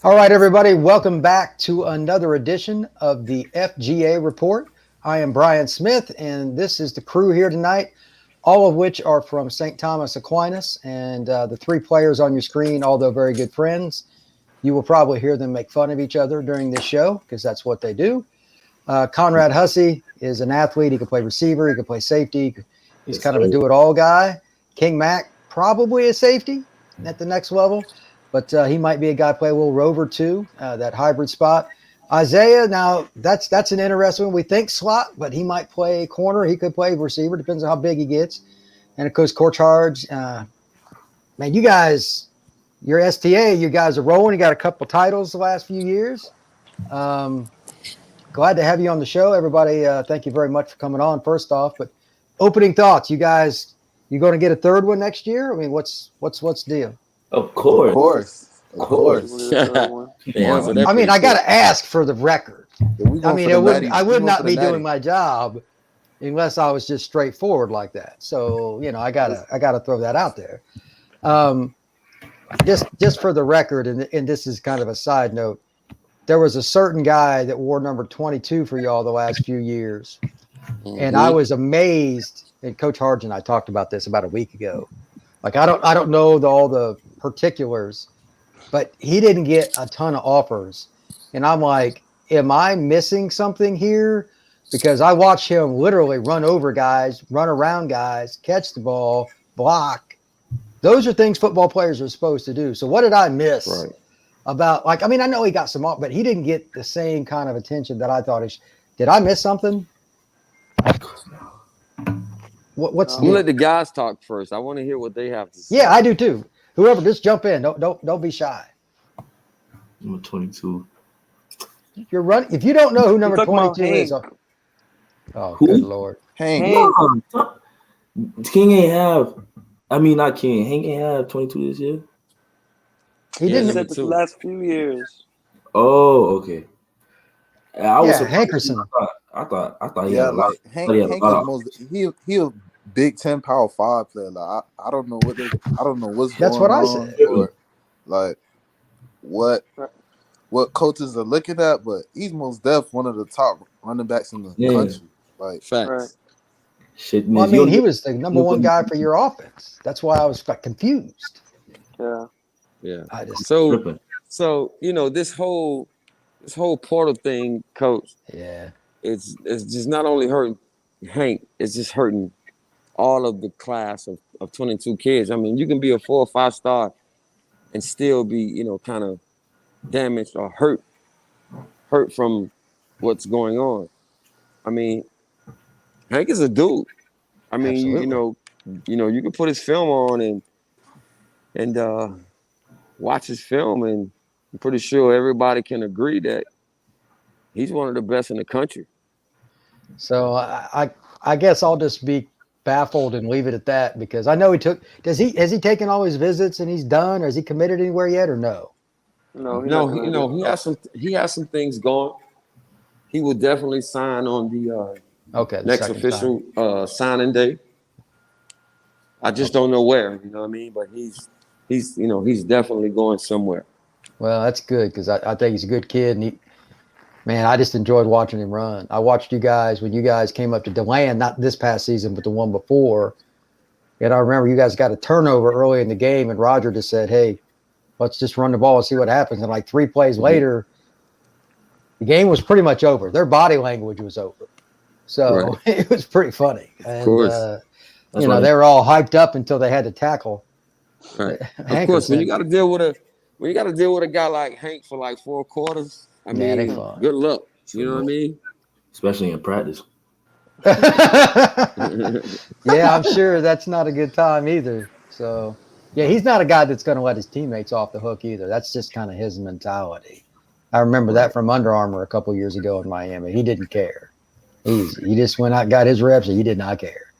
All right, everybody, welcome back to another edition of the FGA Report. I am Brian Smith, and this is the crew here tonight, all of which are from St. Thomas Aquinas. And the three players on your screen, although very good friends, you will probably hear them make fun of each other during this show because that's what they do. Conrad Hussey is an athlete. He can play receiver. He can play safety. He's kind of a do-it-all guy. King Mack, probably a safety at the next level. But he might be a guy play a little rover too, that hybrid spot. Isaiah, now that's an interesting one. We think slot, but he might play corner. He could play receiver. Depends on how big he gets. And of course, Coach Hardge. Man, you guys, your STA, you guys are rolling. You got a couple titles the last few years. Glad to have you on the show, everybody. Thank you very much for coming on. First off, but opening thoughts. You guys, you going to get a third one next year? I mean, what's the deal? Of course. Yeah, I mean, I got to ask for the record. I mean, I would not be doing my job unless I was just straightforward like that. So, I gotta throw that out there. Just for the record, and this is kind of a side note, there was a certain guy that wore number 22 for y'all the last few years. And I was amazed, and Coach Hardge and I talked about this about a week ago. Like, I don't know all the particulars, but he didn't get a ton of offers. And I'm like, am I missing something here? Because I watched him literally run over guys, run around guys, catch the ball, block. Those are things football players are supposed to do. So what did I miss about, like, I mean, I know he got some off, but he didn't get the same kind of attention that I thought he should. Did I miss something? What's let the guys talk first. I want to hear what they have to say. Yeah, I do too. Whoever, just jump in. Don't be shy. Number 22. You're running. If you don't know who number 22 is, oh, who? Good Lord, Hank. King ain't have. I mean, not King. Hank ain't have 22 this year. He didn't. Said the last few years. Oh, okay. I was Hankerson. I thought he had a lot. Hank he a Big Ten Power 5 player. Like I don't know what's That's going what I on, said. or like what coaches are looking at, but he's most definitely one of the top running backs in the country. Like facts. Right. Shit, Well, I mean, he was the number one guy for your offense. That's why I was confused. Yeah. I just So this whole portal thing, Coach. Yeah. It's just not only hurting Hank. It's just hurting all of the class of 22 kids. I mean, you can be a 4 or 5 star and still be, kind of damaged or hurt from what's going on. I mean, Hank is a dude. I mean, you can put his film on and watch his film, and I'm pretty sure everybody can agree that he's one of the best in the country. So I guess I'll just be baffled and leave it at that, because I know has he taken all his visits and he's done, or has he committed anywhere yet, or no? No, he has some things going. He will definitely sign on the next official signing day. I just don't know where, you know what I mean? But he's definitely going somewhere. Well, that's good, because I think he's a good kid, and I just enjoyed watching him run. I watched you guys when you guys came up to DeLand, not this past season, but the one before. And I remember you guys got a turnover early in the game, and Roger just said, "Hey, let's just run the ball and see what happens." And like 3 plays later, the game was pretty much over. Their body language was over. So It was pretty funny. And, of course. They were all hyped up until they had to tackle. Right. Of course, when you got to deal with a guy like Hank for like 4 quarters, I mean, good luck. You know what I mean? Especially in practice. Yeah, I'm sure that's not a good time either. So, yeah, he's not a guy that's going to let his teammates off the hook either. That's just kind of his mentality. I remember that from Under Armour a couple years ago in Miami. He didn't care. He just went out, got his reps, and he did not care.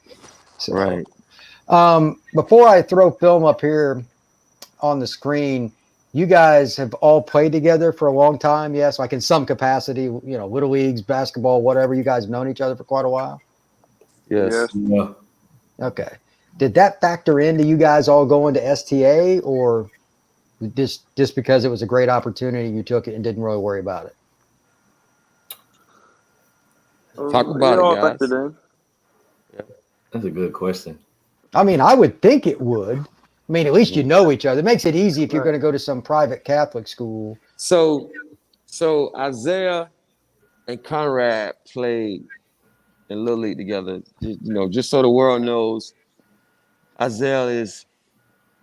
So, right. Before I throw film up here on the screen, you guys have all played together for a long time, yes? Like in some capacity, little leagues, basketball, whatever. You guys have known each other for quite a while? Yes. Yeah. Okay. Did that factor into you guys all going to STA, or Just because it was a great opportunity, you took it and didn't really worry about it? Talk about it it, all guys. factored in. That's a good question. I mean, I would think it would. I mean, at least you know each other. It makes it easy if you're Right. going to go to some private Catholic school. So Isaiah and Conrad played in Little League together. Just so the world knows, Isaiah is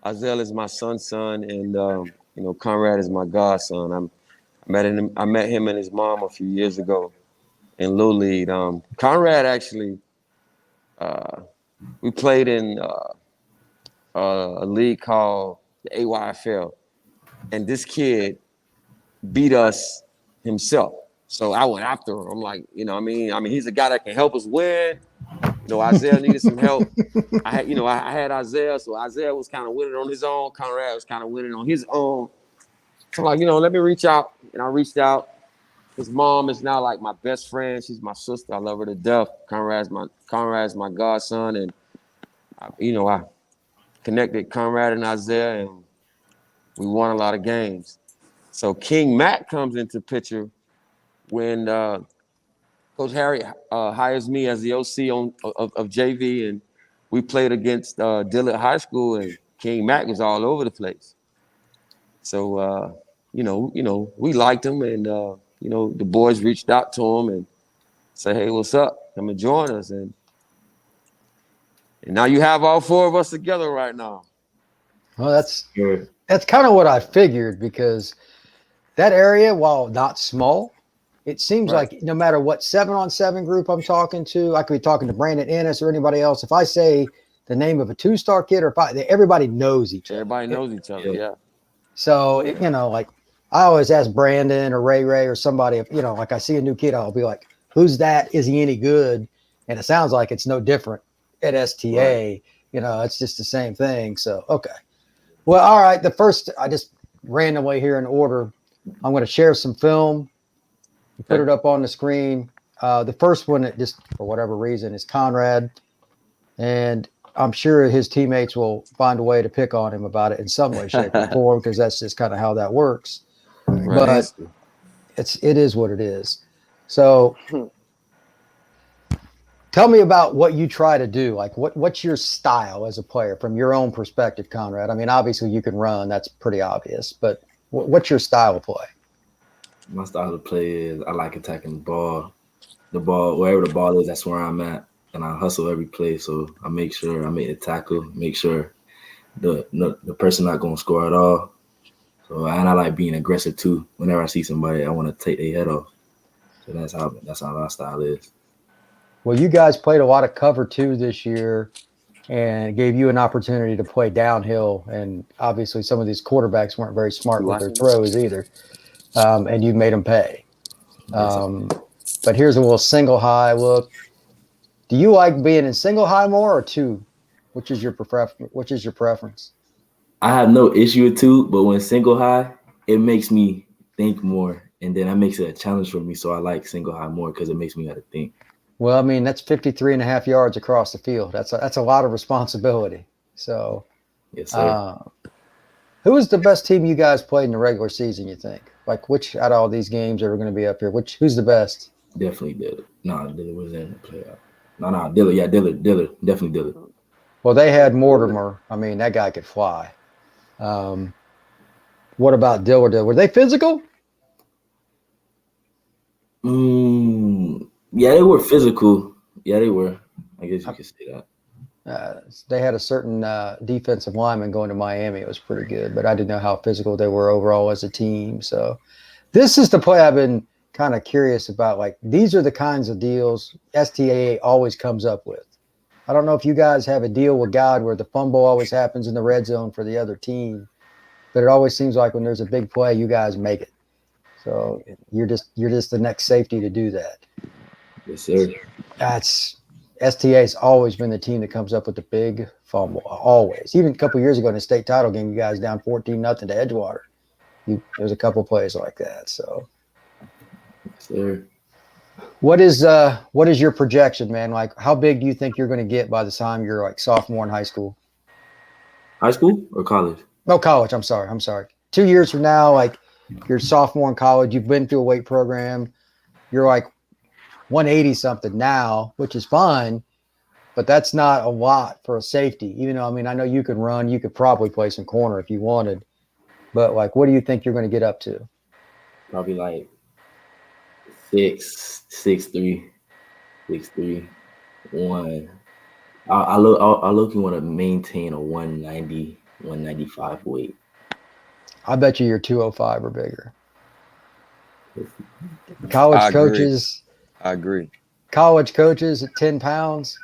my son's son, and Conrad is my godson. I met him and his mom a few years ago in Little League. Conrad actually, we played in a league called the AYFL, and this kid beat us himself. So I went after him. I'm like, I mean, he's a guy that can help us win. Isaiah needed some help. I had Isaiah, so Isaiah was kind of winning on his own. Conrad was kind of winning on his own. So I'm like, let me reach out. And I reached out. His mom is now like my best friend. She's my sister. I love her to death. Conrad's my godson, and I connected Conrad and Isaiah, and we won a lot of games. So King Mack comes into picture when Coach Harry hires me as the OC of JV, and we played against Dillard High School, and King Mack was all over the place. So we liked him, and the boys reached out to him and said, "Hey, what's up? Come and join us." And now you have all four of us together right now. Well, that's kind of what I figured, because that area, while not small, it seems like no matter what 7-on-7 group I'm talking to, I could be talking to Brandon Ennis or anybody else. If I say the name of a 2-star kid, or everybody knows each other. Everybody knows each other, yeah. So, like I always ask Brandon or Ray or somebody, if, like I see a new kid, I'll be like, who's that? Is he any good? And it sounds like it's no different at STA. Right. It's just the same thing. So, okay. Well, all right. The first, I just randomly here in order, I'm going to share some film, put it up on the screen. The first one, just for whatever reason, is Conrad. And I'm sure his teammates will find a way to pick on him about it in some way, shape, or form, because that's just kind of how that works. Right. But it is what it is. So tell me about what you try to do. Like, what's your style as a player from your own perspective, Conrad? I mean, obviously you can run. That's pretty obvious. But what's your style of play? My style of play is I like attacking the ball. The ball, wherever the ball is, that's where I'm at. And I hustle every play, so I make sure I make the tackle, make sure the person not going to score at all. So, and I like being aggressive too. Whenever I see somebody, I want to take their head off. So that's how my style is. Well, you guys played a lot of cover 2 this year, and gave you an opportunity to play downhill. And obviously, some of these quarterbacks weren't very smart with their throws either, and you made them pay. But here's a little single high look. Do you like being in single high more or 2? Which is your preference? I have no issue with 2, but when single high, it makes me think more, and then that makes it a challenge for me. So I like single high more because it makes me have to think. Well, I mean, that's 53.5 yards across the field. That's a lot of responsibility. So, yes, sir. Who was the best team you guys played in the regular season, you think? Like, which out of all these games that are going to be up here, who's the best? Definitely Dillard. No, Dillard was in the playoff. No, Dillard. Yeah, Dillard. Definitely Dillard. Well, they had Mortimer. I mean, that guy could fly. What about Dillard? Were they physical? Yeah, they were physical. Yeah, they were. I guess you could say that. They had a certain defensive lineman going to Miami. It was pretty good, but I didn't know how physical they were overall as a team. So this is the play I've been kind of curious about. Like, these are the kinds of deals STAA always comes up with. I don't know if you guys have a deal with God where the fumble always happens in the red zone for the other team, but it always seems like when there's a big play, you guys make it. So you're just the next safety to do that. Yes, sir. STA's always been the team that comes up with the big fumble. Always. Even a couple of years ago in the state title game, you guys down 14-0 to Edgewater. There's a couple of plays like that. So, yes, sir. What is your projection, man? Like, how big do you think you're going to get by the time you're like sophomore in high school? High school or college? No, college. I'm sorry. 2 years from now, like you're a sophomore in college, you've been through a weight program, you're like 180 something now, which is fine, but that's not a lot for a safety. Even though, I mean, I know you could run, you could probably play some corner if you wanted, but like, what do you think you're going to get up to? Probably like 6'3", 6'3", 1. I look you want to maintain a 190, 195 weight. I bet you're 205 or bigger. College coaches. I agree. College coaches at 10 pounds.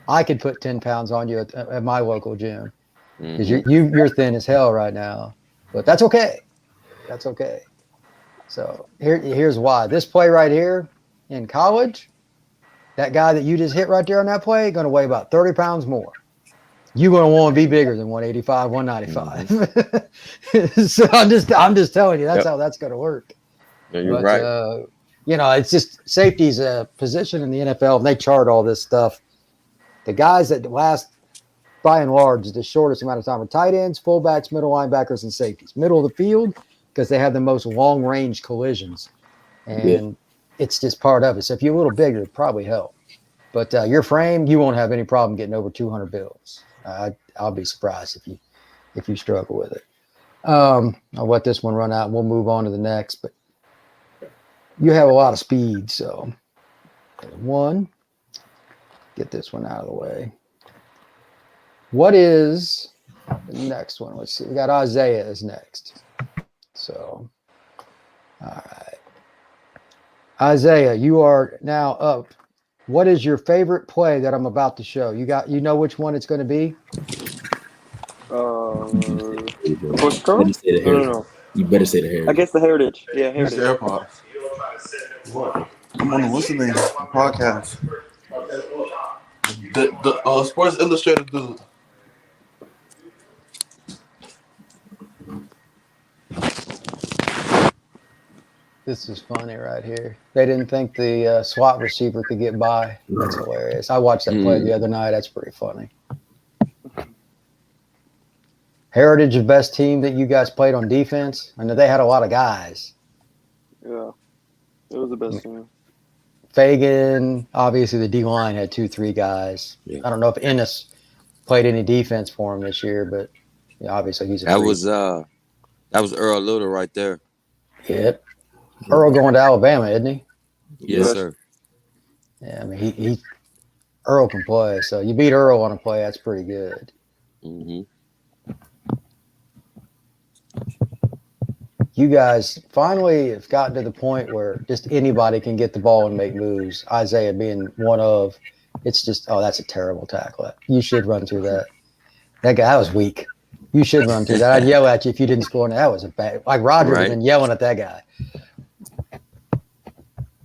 I could put 10 pounds on you at my local gym because you're thin as hell right now, but that's okay. That's okay. So here's why. This play right here in college, that guy that you just hit right there on that play, going to weigh about 30 pounds more. You're going to want to be bigger than 185, 195. So I'm just telling you, that's how that's going to work. Yeah, you're right. You know, it's just safety's a position in the NFL, and they chart all this stuff. The guys that last, by and large, the shortest amount of time are tight ends, fullbacks, middle linebackers, and safeties. Middle of the field, because they have the most long-range collisions. And it's just part of it. So if you're a little bigger, it'd probably help. But your frame, you won't have any problem getting over 200 bills. I'll be surprised if you struggle with it. I'll let this one run out, and we'll move on to the next. But you have a lot of speed, so one. Get this one out of the way. What is the next one? Let's see. We got Isaiah is next. So, all right. Isaiah, you are now up. What is your favorite play that I'm about to show? You know which one it's going to be? Push curl? No. You better say the heritage. I guess the heritage. Yeah, heritage. It's the AirPods. What? I'm on the listening podcast. The Sports Illustrated dude. This is funny right here. They didn't think the slot receiver could get by. That's hilarious. I watched that play the other night. That's pretty funny. Heritage, the best team that you guys played on defense. I know they had a lot of guys. Yeah, it was the best team. Fagan, obviously the D-line had 2-3 guys. Yeah. I don't know if Ennis played any defense for him this year, but obviously he's a that was Earl Little right there. Yep. Earl going to Alabama, isn't he? Yes, sir. Yeah, I mean he Earl can play, so you beat Earl on a play, that's pretty good. Mm-hmm. You guys finally have gotten to the point where just anybody can get the ball and make moves. Isaiah being one of. It's just, that's a terrible tackle. You should run through that. That guy, that was weak. You should run through that. I'd yell at you if you didn't score. That was a bad. Like Roger had been yelling at that guy.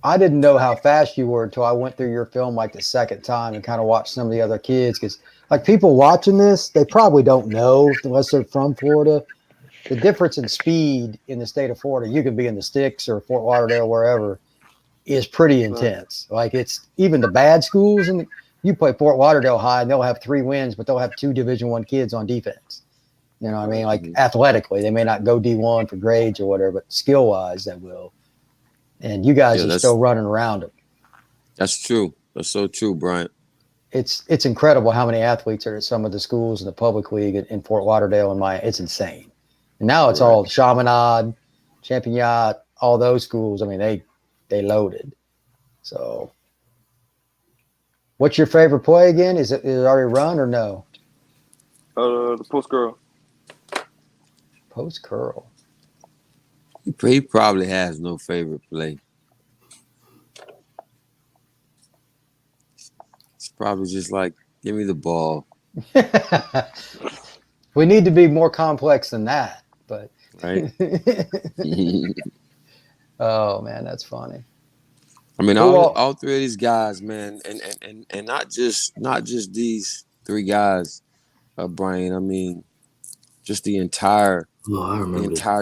I didn't know how fast you were until I went through your film like the second time and kind of watched some of the other kids, because like people watching this, they probably don't know unless they're from Florida. The difference in speed in the state of Florida, you could be in the sticks or Fort Lauderdale, wherever, is pretty intense. Like it's even the bad schools, and you play Fort Lauderdale High and they'll have 3 wins, but they'll have 2 Division I kids on defense. You know what I mean? Like athletically, they may not go D1 for grades or whatever, but skill wise, they will. And you guys are still running around them. That's true. That's so true, Bryant. It's incredible how many athletes are at some of the schools in the public league in Fort Lauderdale and it's insane. And now it's all Chaminade, Champagnat, all those schools. I mean, they loaded. So, what's your favorite play again? Is it already run or no? The post curl. Post curl. He probably has no favorite play. It's probably just like, give me the ball. We need to be more complex than that, but right. Oh man, that's funny. I mean, all 3 of these guys, man, and not just these 3 guys, Brian. I mean, just the entire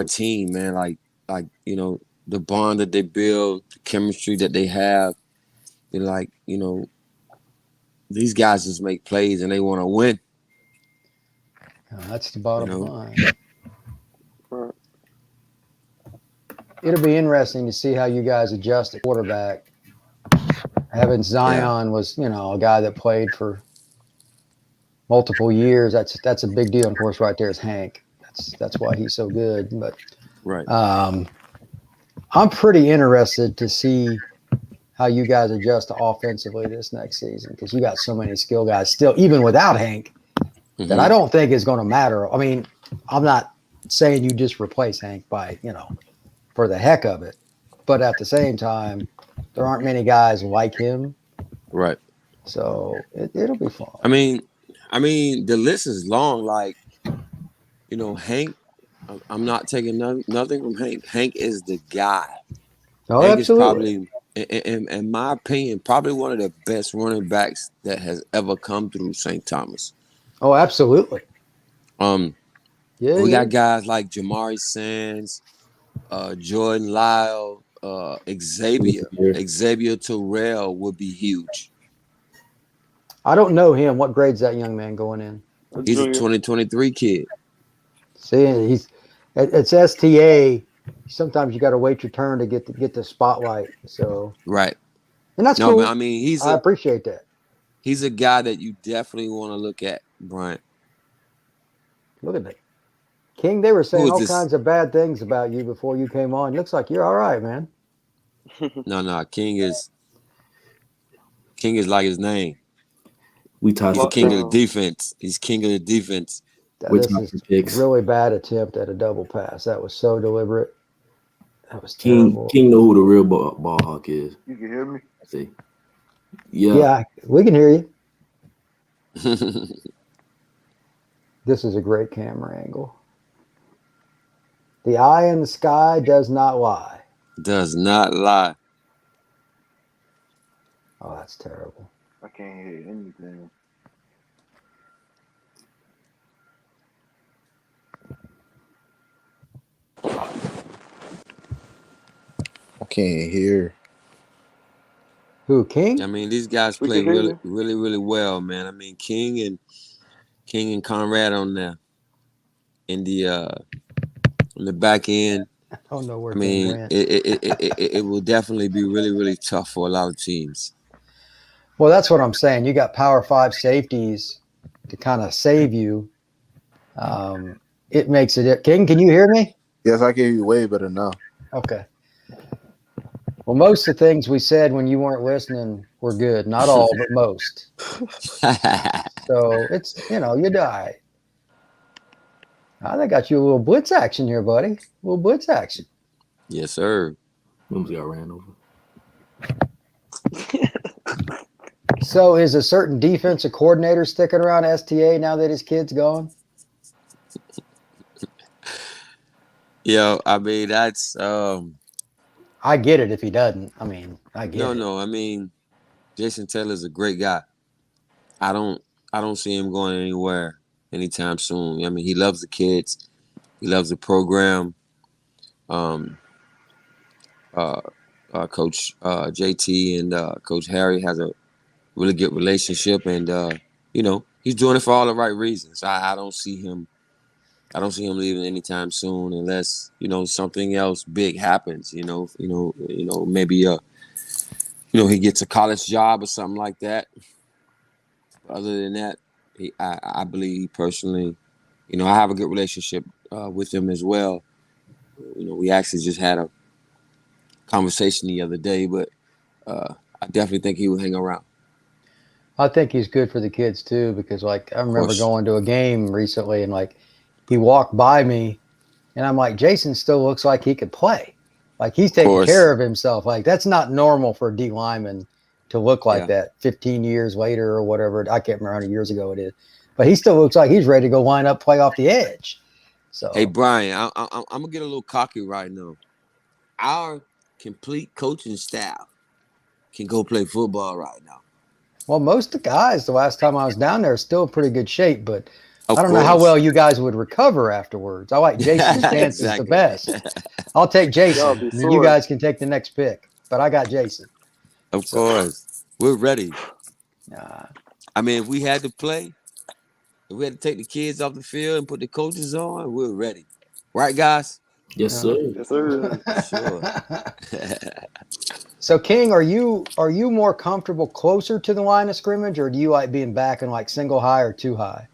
team, man. Like the bond that they build, the chemistry that they have. They're like, these guys just make plays and they want to win. That's the bottom line. it'll be interesting to see how you guys adjust at quarterback. Having Zion was, a guy that played for multiple years. That's a big deal. And of course, right there is Hank. That's why he's so good. But Right. I'm pretty interested to see how you guys adjust offensively this next season because you got so many skill guys still, even without Hank, that I don't think is going to matter. I mean, I'm not saying you just replace Hank by, for the heck of it. But at the same time, there aren't many guys like him. Right. So it'll be fun. I mean, the list is long. Like, Hank, I'm not taking nothing from Hank. Hank is the guy. Oh, Hank absolutely. is probably, in my opinion, probably one of the best running backs that has ever come through St. Thomas. Oh, absolutely. We got guys like Jamari Sands, Jordan Lyle, Xavier Terrell would be huge. I don't know him. What grade's that young man going in? He's a 2023 kid. See, it's STA. Sometimes you got to wait your turn to get the spotlight. So right, and that's cool. I mean, I appreciate that. He's a guy that you definitely want to look at, Brian. Look at that, King. They were saying all kinds of bad things about you before you came on. Looks like you're all right, man. No, King is like his name. We talked. He's the king of the defense. He's king of the defense. This is a really bad attempt at a double pass. That was so deliberate. That was terrible. King know who the real ball hawk is. You can hear me? See. Yeah. Yeah, we can hear you. This is a great camera angle. The eye in the sky does not lie. Does not lie. Oh, that's terrible. I can't hear anything. I can't hear. Who, King? I mean, these guys play really well, man. I mean, King and Conrad on there in the back end. I don't know where. I mean, it will definitely be really tough for a lot of teams. Well, that's what I'm saying. You got Power 5 safeties to kind of save you. It makes it. King, can you hear me? Yes, I can hear you way better now. Okay. Well, most of the things we said when you weren't listening were good. Not all, but most. So it's, you die. They got you a little blitz action here, buddy. A little blitz action. Yes, sir. Almost got ran over. So is a certain defensive coordinator sticking around STA now that his kid's gone? Yeah, I mean, that's I get it if he doesn't. I mean, I get it. No, I mean, Jason Taylor's a great guy. I don't see him going anywhere anytime soon. I mean, he loves the kids. He loves the program. Coach JT and Coach Harry has a really good relationship, and he's doing it for all the right reasons. I don't see him leaving anytime soon unless something else big happens. Maybe he gets a college job or something like that. Other than that, I believe personally, I have a good relationship with him as well. We actually just had a conversation the other day, but I definitely think he will hang around. I think he's good for the kids too, because I remember going to a game recently and he walked by me and I'm like, Jason still looks like he could play. Like he's taking care of himself. Like that's not normal for a D lineman to look like that 15 years later or whatever. I can't remember how many years ago it is, but he still looks like he's ready to go line up, play off the edge. So, hey, Brian, I'm going to get a little cocky right now. Our complete coaching staff can go play football right now. Well, most of the guys, the last time I was down there, are still in pretty good shape, but I don't know how well you guys would recover afterwards. I like Jason's chances the best. I'll take Jason, and then you guys can take the next pick, but I got Jason. Of course. We're ready. I mean, if we had to play, if we had to take the kids off the field and put the coaches on, we're ready. Right, guys? Yes, sir. Yes, sir. Sure. So King, are you more comfortable closer to the line of scrimmage, or do you like being back in like single high or too high?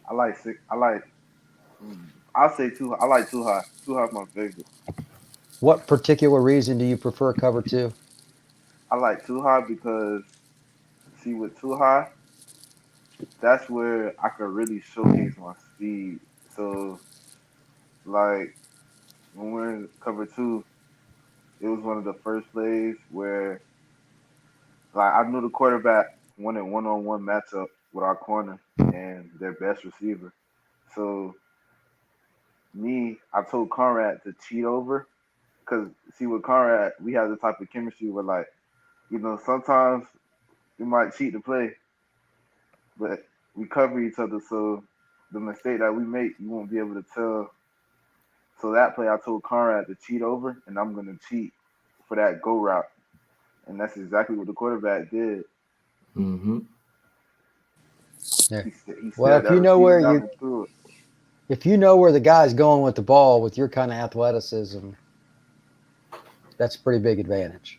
I like six. I like. I'll say too. I like too high. Too high is my favorite. What particular reason do you prefer cover two? I like too high because see with too high, that's where I could really showcase my speed. So like when we're in cover two, it was one of the first plays where like I knew the quarterback wanted one-on-one matchup with our corner and their best receiver. So I told Conrad to cheat over because see with Conrad, we have the type of chemistry where like sometimes we might cheat the play, but we cover each other. So the mistake that we make, you won't be able to tell. So that play, I told Conrad to cheat over, and I'm gonna cheat for that go route, and that's exactly what the quarterback did. Mm-hmm. Yeah. He Well, stared that receiver down and threw it. if you know where the guy's going with the ball with your kind of athleticism, that's a pretty big advantage.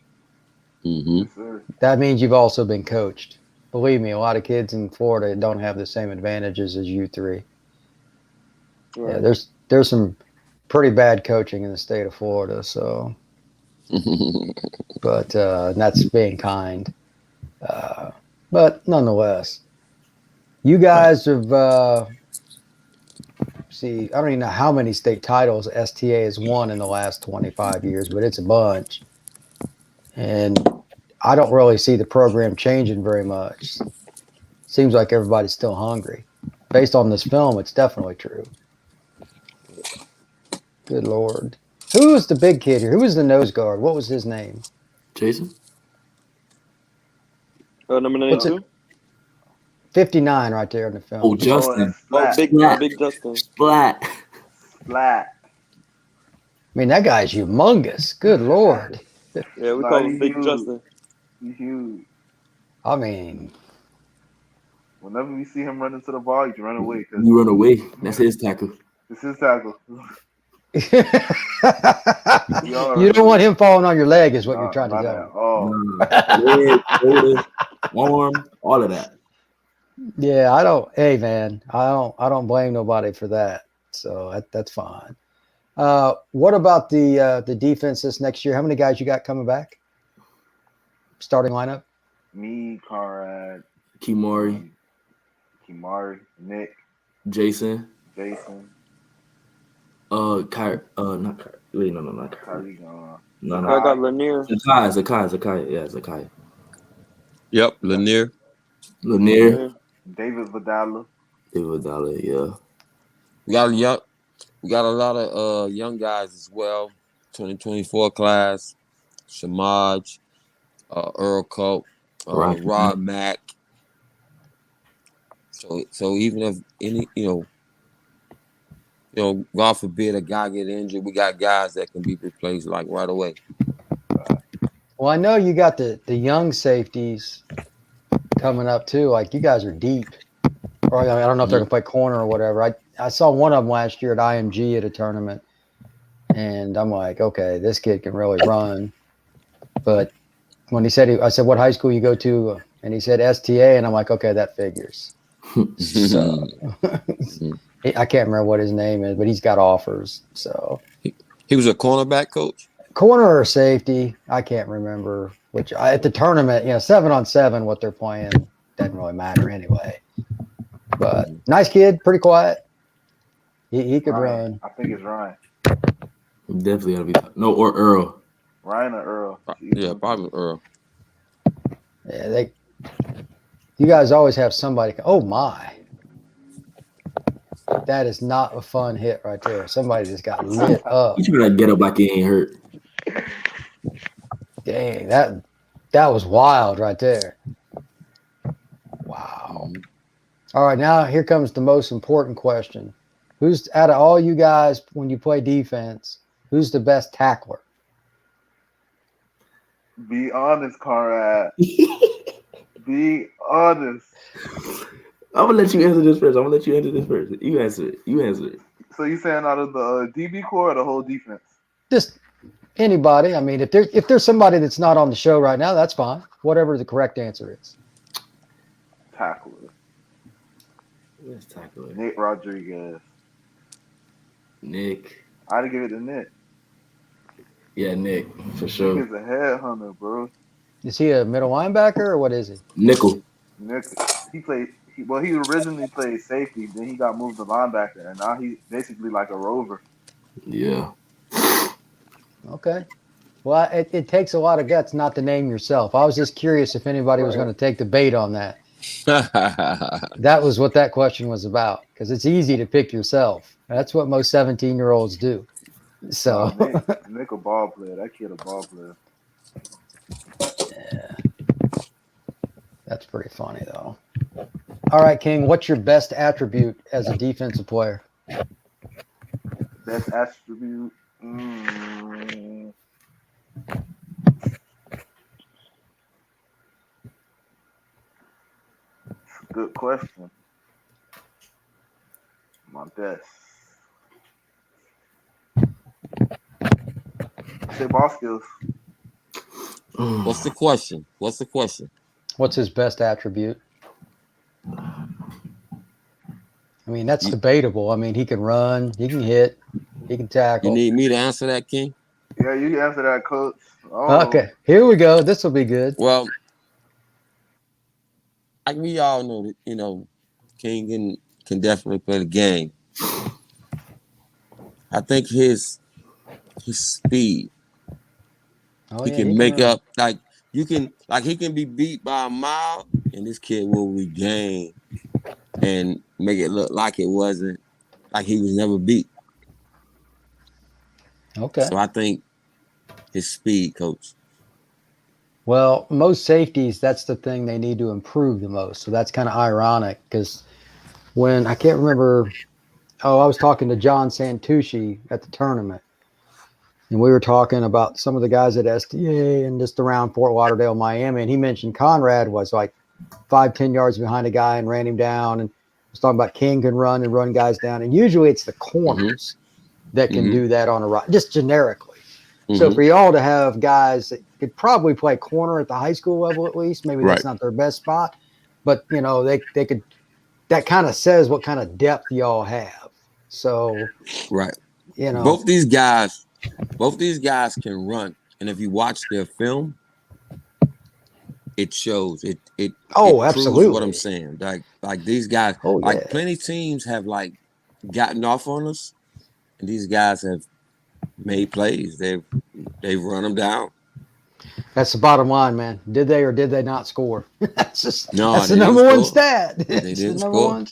Mm-hmm. Yes, sir. That means you've also been coached. Believe me, a lot of kids in Florida don't have the same advantages as you three. Right. Yeah, there's some pretty bad coaching in the state of Florida. So, but that's being kind. But nonetheless, you guys have see. I don't even know how many state titles STA has won in the last 25 years, but it's a bunch. And I don't really see the program changing very much. Seems like everybody's still hungry. Based on this film, it's definitely true. Good Lord. Who was the big kid here? Who was the nose guard? What was his name? Jason? Number What's it? 92. 59 right there in the film. Oh, Oh, Justin. that's Splat. Big Justin. Splat. Splat. I mean, that guy's humongous. Good Lord. Yeah, we Nah, call he him Big huge. Justin. He's huge. I mean, Whenever we see him running to the ball, you can run away because You run away. That's his tackle. it's his tackle. you don't want him falling on your leg, is what you're trying to Not tell at me. all. Leg, shoulder, arm, all of that. Yeah, hey man, I don't blame nobody for that. So that's fine. What about the defense this next year? How many guys you got coming back? Starting lineup? Me, Conrad, Kimari, Kimari, Nick, Jason, Jason, not Kyrie. Wait, no, not Kyrie. Kyrie gone. No, I got Lanier. Zakai. Yeah, Zakai. Yep, Lanier. Lanier. David Vidala. David Dollar, yeah. We got a lot of young guys as well. 2024 class, Shamaj, Earl Cope, Rod Mack. So even if any, God forbid a guy get injured, we got guys that can be replaced like right away. Well, I know you got the young safeties coming up too. Like you guys are deep. Or I don't know if they're gonna play corner or whatever. I saw one of them last year at IMG at a tournament, and I'm like, okay, this kid can really run. But when I said, what high school you go to? And he said STA, and I'm like, okay, that figures. So I can't remember what his name is, but he's got offers. So he was a cornerback coach. Corner or safety, I can't remember which. At the tournament, 7-on-7, what they're playing doesn't really matter anyway. But nice kid, pretty quiet. He could run. I think it's Ryan. Definitely gotta be or Earl. Ryan or Earl. Yeah, probably Earl. Yeah, you guys always have somebody. Oh my. That is not a fun hit right there. Somebody just got lit up. You trying to get up like he ain't hurt. Dang, that was wild right there. Wow. All right, now here comes the most important question. Who's out of all you guys when you play defense, who's the best tackler? Be honest, Conrad. Be honest. I'm gonna let you answer this first. You answer it. So you saying out of the DB core or the whole defense? Just anybody. I mean, if there's somebody that's not on the show right now, that's fine. Whatever the correct answer is. Tackler. Let's tackle it. Nick Rodriguez. Nick. I'd give it to Nick. Yeah, Nick, for sure. Nick is a headhunter, bro. Is he a middle linebacker or what is he? Nickel. Nick, he originally played safety, then he got moved to linebacker, and now he's basically like a rover. Yeah. Okay. Well, it takes a lot of guts not to name yourself. I was just curious if anybody was going to take the bait on that. That was what that question was about, because it's easy to pick yourself. That's what most 17-year-olds do. So Nick a ball player. That kid a ball player. Yeah. That's pretty funny, though. All right, King, what's your best attribute as a defensive player? Best attribute? Good question. My best. Say ball skills. What's the question? What's his best attribute? I mean, that's debatable. I mean, he can run, he can hit, he can tackle. You need me to answer that, King? Yeah, you can answer that, Coach. Oh. Okay, here we go. This will be good. Well, like we all know that, you know, King can definitely play the game. I think his speed. Oh, he yeah, can make up, like he can be beat by a mile, and this kid will regain and make it look like it wasn't, like he was never beat. Okay. So I think his speed, Coach. Well, most safeties, that's the thing they need to improve the most. So that's kind of ironic, because when I can't remember, I was talking to John Santucci at the tournament, and we were talking about some of the guys at STA and just around Fort Lauderdale, Miami, and he mentioned Conrad was like 5-10 yards behind a guy and ran him down, and was talking about King can run and run guys down, and usually it's the corners that can do that on a run, just generically. So for y'all to have guys that could probably play corner at the high school level at least, maybe that's not their best spot, but you know they could. That kind of says what kind of depth y'all have. So you know, both these guys can run, and if you watch their film, it shows it. It absolutely proves what I'm saying. Like these guys, plenty teams have like gotten off on us, and these guys have made plays. They've run them down. That's the bottom line, man. Did they or did they not score? That's the number one stat. They didn't score.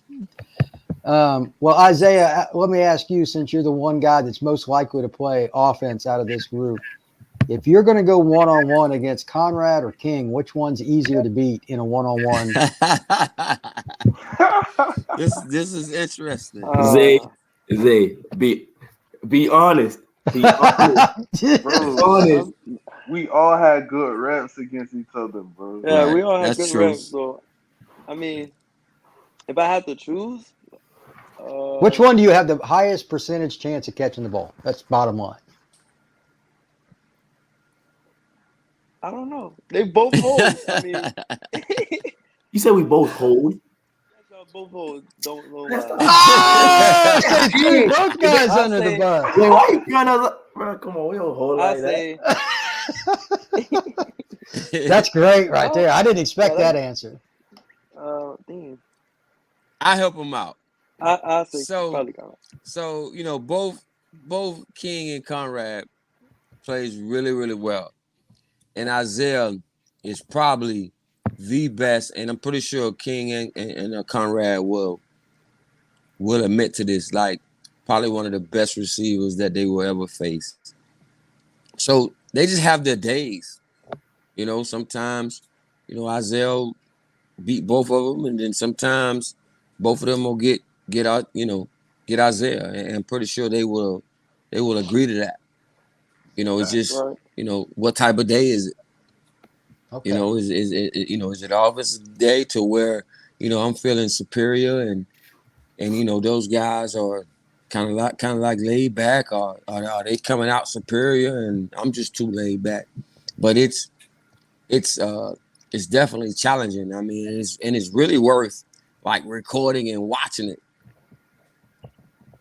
Well, Isaiah, let me ask you, since you're the one guy that's most likely to play offense out of this group, if you're going to go one-on-one against Conrad or King, which one's easier to beat in a one-on-one? This is interesting. Zay, be honest. Be honest. Bro, we all had good reps against each other, bro. Yeah, we all had good reps. So, I mean, if I had to choose, which one do you have the highest percentage chance of catching the ball? That's bottom line. I don't know. They both hold. I mean, you said we both hold. Both hold. Don't know. Both guys under the bus. Wait, why you trying to? Bro, come on, we don't hold like that. That's great right there. I didn't expect that answer. Damn. I help him out. I say probably Conrad. So you know, both King and Conrad plays really, really well, and Isaiah is probably the best, and I'm pretty sure King and Conrad will admit to this, like probably one of the best receivers that they will ever face. So they just have their days. You know, sometimes, you know, Isaiah beat both of them, and then sometimes both of them will get Isaiah, and I'm pretty sure they will agree to that. You know, it's just you know, what type of day is it? Okay. You know, is it offensive day to where, you know, I'm feeling superior and you know, those guys are kind of like laid back, or are they coming out superior and I'm just too laid back? But it's definitely challenging. I mean, it's really worth like recording and watching it.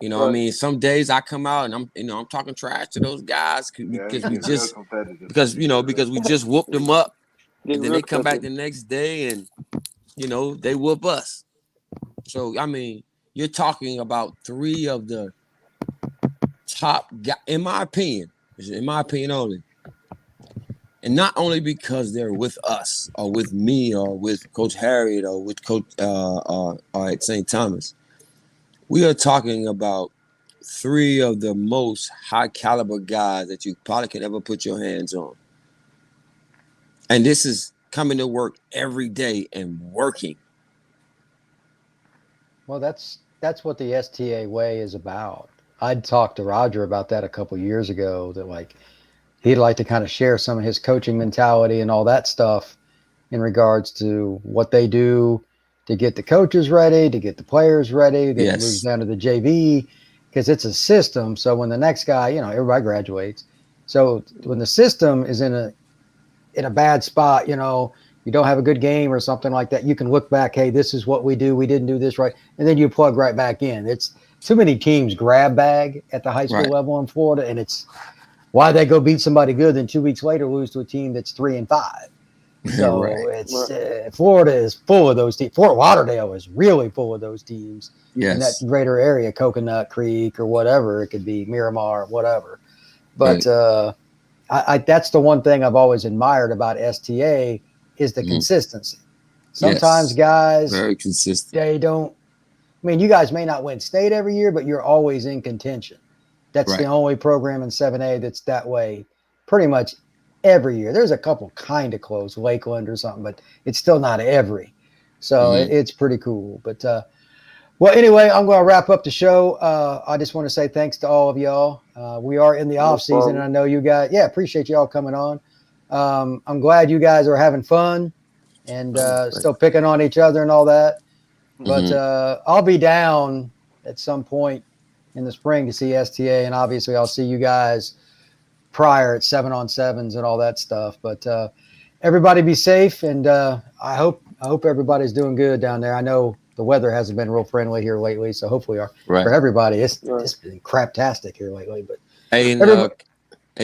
You know, what I mean, some days I come out and I'm talking trash to those guys because we just because we just whooped them up, and then they come back the next day and they whoop us. So I mean, you're talking about 3 of the top guys, in my opinion only. And not only because they're with us or with me or with Coach Harriet or with Coach or at St. Thomas. We are talking about 3 of the most high caliber guys that you probably could ever put your hands on. And this is coming to work every day and working. Well, that's what the STA way is about. I'd talked to Roger about that a couple of years ago, that like he'd like to kind of share some of his coaching mentality and all that stuff in regards to what they do to get the coaches ready, to get the players ready. Then it moves down to the JV because it's a system. So when the next guy, everybody graduates. So when the system is in a bad spot, you don't have a good game or something like that, you can look back, hey, this is what we do. We didn't do this right. And then you plug right back in. It's too many teams grab bag at the high school level in Florida, and it's why they go beat somebody good, then 2 weeks later lose to a team that's 3-5. So it's Florida is full of those teams. Fort Lauderdale is really full of those teams in that greater area, Coconut Creek or whatever. It could be Miramar, whatever. But that's the one thing I've always admired about STA is the consistency. Sometimes guys, very consistent. They don't. I mean, you guys may not win state every year, but you're always in contention. That's the only program in 7A that's that way pretty much every year. There's a couple kind of close, Lakeland or something, but it's still not every. So it's pretty cool. But, well, anyway, I'm going to wrap up the show. I just want to say thanks to all of y'all. We are in the off season, and I know you guys, appreciate y'all coming on. I'm glad you guys are having fun and still picking on each other and all that. But I'll be down at some point in the spring to see STA, and obviously I'll see you guys prior at 7-on-7s and all that stuff. But everybody be safe, and I hope everybody's doing good down there. I know the weather hasn't been real friendly here lately, so hopefully for everybody it's been craptastic here lately. But hey,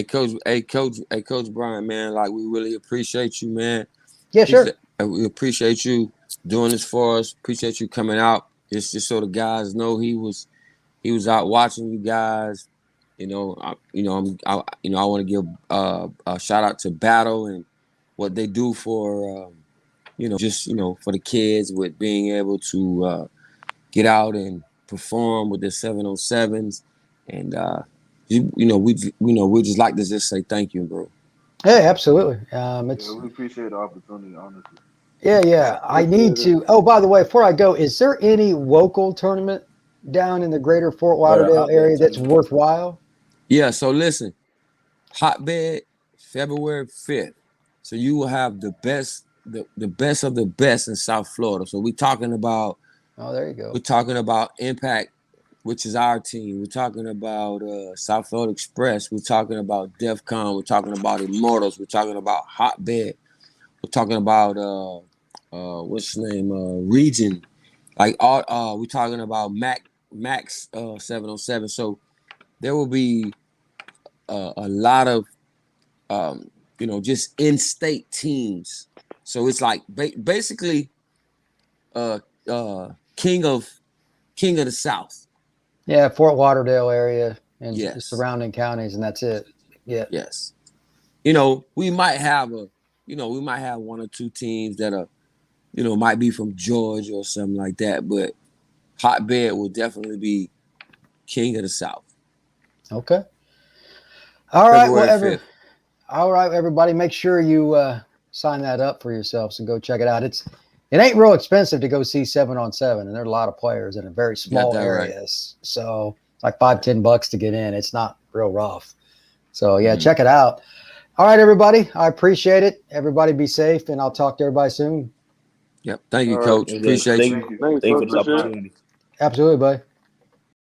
Coach Brian, man, like we really appreciate you, man. Yeah, sure. We appreciate you doing this for us. Appreciate you coming out. It's just so the guys know he was out watching you guys. I want to give a shout out to Battle and what they do for for the kids with being able to get out and perform with the 7-on-7s, and we just like to just say thank you, bro. Yeah, absolutely. We appreciate the opportunity, honestly. Yeah. I need to. Oh, by the way, before I go, is there any local tournament down in the greater Fort Lauderdale area that's worthwhile? Yeah. So listen, Hotbed, February 5th. So you will have the best of the best in South Florida. So we're talking about. Oh, there you go. We're talking about Impact, which is our team. We're talking about South Florida Express. We're talking about DEFCON. We're talking about Immortals. We're talking about Hotbed. We're talking about what's his name? Region. Like all we're talking about Max 7-on-7. So there will be a lot of just in-state teams. So it's like basically King of the South. Yeah, Fort Lauderdale area and the surrounding counties, and that's it. Yeah. Yes. We might have 1 or 2 teams that are, might be from Georgia or something like that, but Hotbed will definitely be King of the South. Okay. All right. February 5th. All right, everybody, make sure you sign that up for yourselves and go check it out. It ain't real expensive to go see 7-on-7, and there are a lot of players in a very small areas. Right. So it's like $5-10 to get in. It's not real rough. So check it out. All right, everybody. I appreciate it. Everybody be safe, and I'll talk to everybody soon. Yep. Thank you, Coach. Appreciate you. Thank you for this opportunity. Absolutely, buddy.